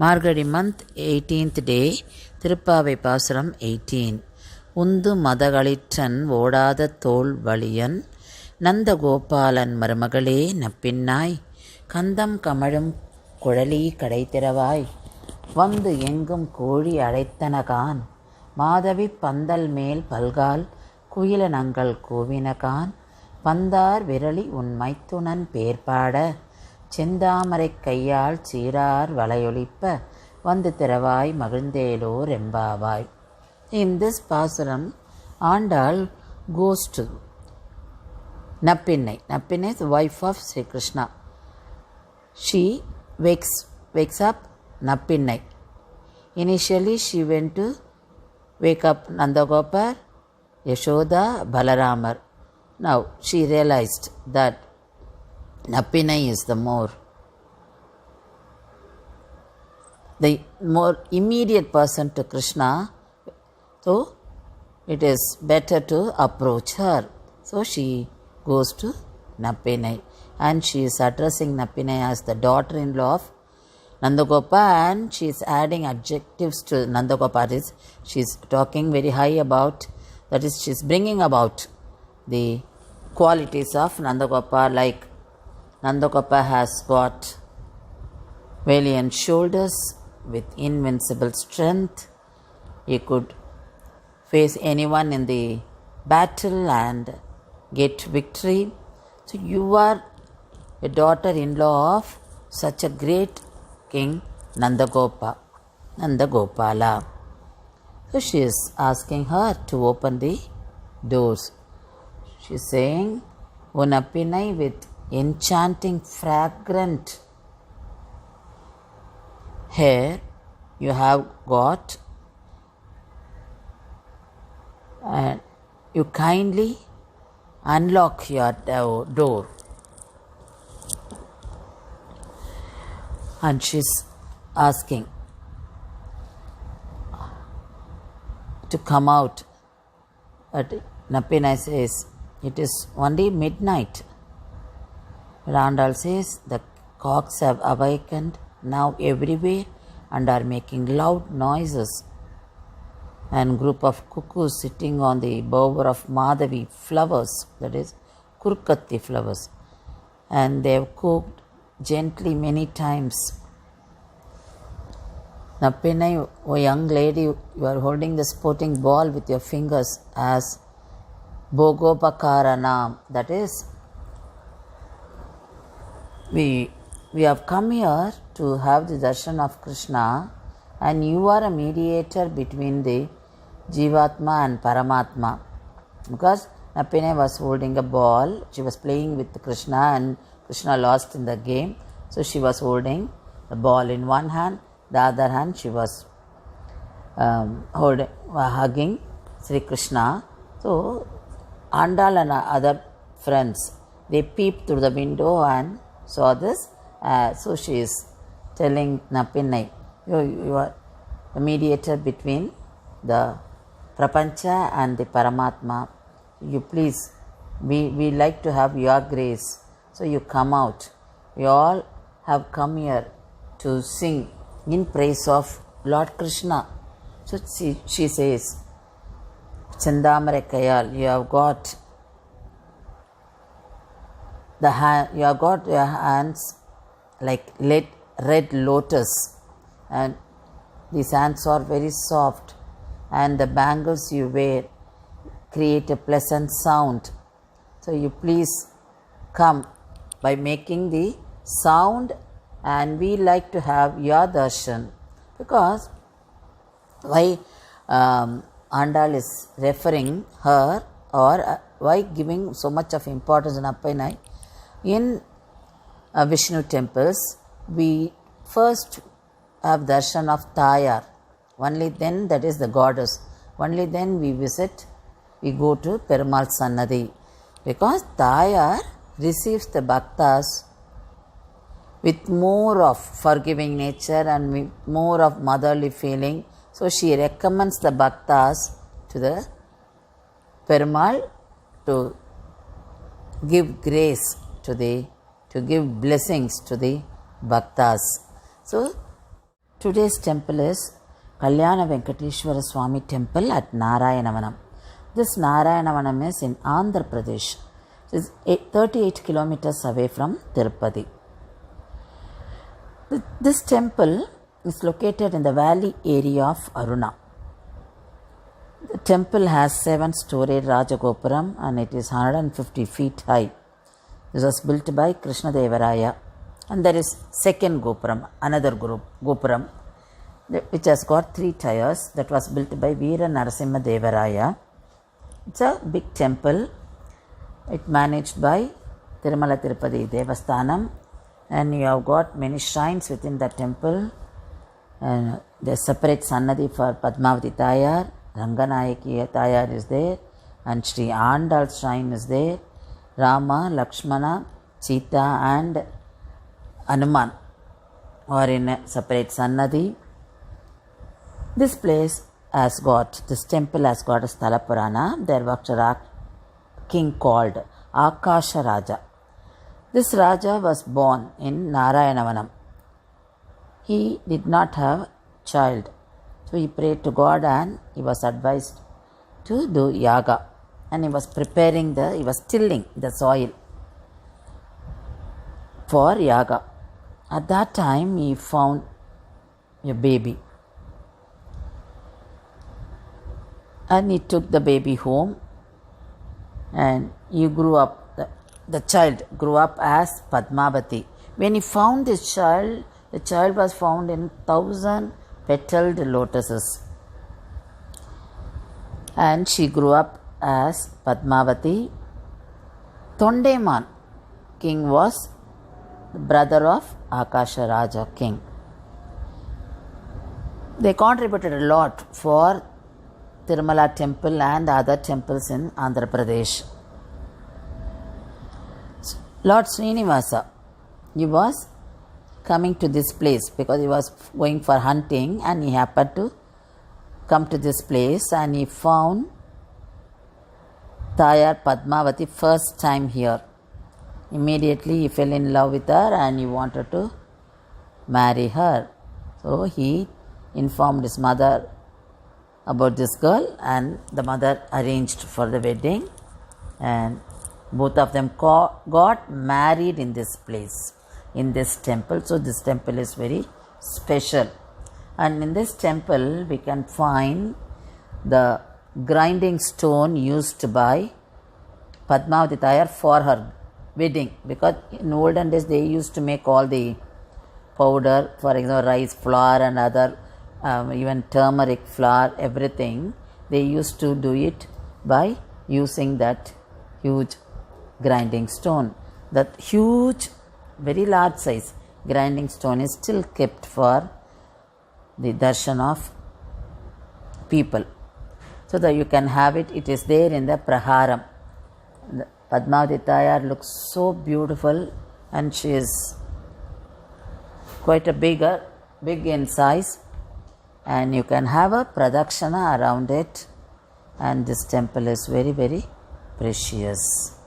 Margadi month, 18th day, Thirupavai Pasuram 18. உந்து மதகளிற்றன் ஓடாத தோள் வலியன் நந்த கோபாலன் மருமகளே நப்பின்னாய் கந்தம் கமழும் குழலி கடைத்திறவாய் வந்து எங்கும் கோழி அழைத்தனகான் மாதவி பந்தல் மேல் பல்கால் குயிலனங்கள் கூவினகான் பந்தார் விரலி உன் மைத்துனன் பேர்பாட செந்தாமரை கையால் சீரார் வளையொலிப்ப வந்து திறவாய் மகிழ்ந்தேலோர் எம்பாவாய். In this pasuram, Andal goes to Nappinai. Nappinai is the wife of Sri Krishna. She wakes up Nappinai. Initially, she went to wake up Nandagopal, Yashoda, Balaramar. Now, she realized that Nappinai is the more immediate person to Krishna. So, it is better to approach her. So, she goes to Nappinai and she is addressing Nappinai as the daughter-in-law of Nandagopal, and she is adding adjectives to Nandagopal. She is talking very high about, that is, she is bringing about the qualities of Nandagopal, like Nandagopal has got valiant shoulders with invincible strength. He could face anyone in the battle and get victory. So you are a daughter-in-law of such a great king Nandagopala. So she is asking her to open the doors. She is saying, O Nappinai, with enchanting fragrant hair you have got, and you kindly unlock your door. And she's asking to come out. But Nappinai says, it is only midnight. Randall says, the cocks have awakened now everywhere and are making loud noises. And group of cuckoos sitting on the bower of Madhavi flowers, that is Kurkatti flowers, and they have cooked gently many times. Nappinai, O young lady, you are holding the sporting ball with your fingers as Bhogopakarana, that is, we have come here to have the darshan of Krishna, and you are a mediator between the Jivatma and Paramatma. Because Nappinai was holding a ball, she was playing with Krishna and Krishna lost in the game. So she was holding the ball in one hand, the other hand she was hugging Sri Krishna. So Andal and other friends, they peeped through the window and saw this. So she is telling Nappinai, you are the mediator between the Prapancha and the Paramatma. You please, we like to have your grace. So you come out. We all have come here to sing in praise of Lord Krishna. So she says, Chandamare Kayal, you have got your hands like red lotus, and these hands are very soft, and the bangles you wear create a pleasant sound. So you please come by making the sound, and we like to have your darshan. Because why Andal is referring her, or why giving so much of importance in Nappinai? In Vishnu temples, we first have darshan of Tayar. Only then, that is the goddess. Only then we go to Perumal Sannadhi. Because Tayar receives the bhaktas with more of forgiving nature and with more of motherly feeling. So she recommends the bhaktas to the Perumal to give grace to give blessings to the bhaktas. So Today's temple is Kalyana Venkateshwara Swami temple at Narayanavanam. This Narayanavanam is in Andhra Pradesh. It is 38 kilometers away from Tirupati. This temple is located in the valley area of Aruna. The temple has 7-storied Rajagopuram and it is 150 feet high. This was built by Krishnadevaraya. And there is second Gopuram, another Gopuram, which has got 3 tiers, that was built by Veera Narasimha Devaraya. It's a big temple. It managed by Tirumala Tirupati Devasthanam, and you have got many shrines within the temple. And there's separate Sannadhi for Padmavati Tayar, Ranganayaki Tayar is there, and Sri Andal shrine is there. Rama, Lakshmana, Sita and Hanuman are in a separate Sannadhi. This temple has got a Sthala Purana. There was a king called Akasha Raja. This Raja was born in Narayanavanam. He did not have child. So he prayed to God and he was advised to do yaga. And he was tilling the soil for yaga. At that time he found a baby. And he took the baby home and he grew up. The child grew up as Padmavati. When he found this child, the child was found in 1,000 petaled lotuses. And she grew up as Padmavati. Tondeman king was the brother of Akasha Raja king. They contributed a lot for Tirumala temple and other temples in Andhra Pradesh. Lord Srinivasa, he was coming to this place because he was going for hunting and he happened to come to this place and he found Tayar Padmavati first time here. Immediately he fell in love with her and he wanted to marry her. So he informed his mother about this girl and the mother arranged for the wedding and both of them got married in this place, in this temple. So this temple is very special. And in this temple we can find the grinding stone used by Padmavati Tayar for her wedding, because in olden days they used to make all the powder, for example rice flour and other even turmeric flour, everything they used to do it by using that huge grinding stone. That huge, very large size grinding stone is still kept for the darshan of people, so that you can have it. It is there in the praharam. Padmavati Tayar looks so beautiful and she is quite a big in size, and you can have a pradakshana around it, and this temple is very, very precious.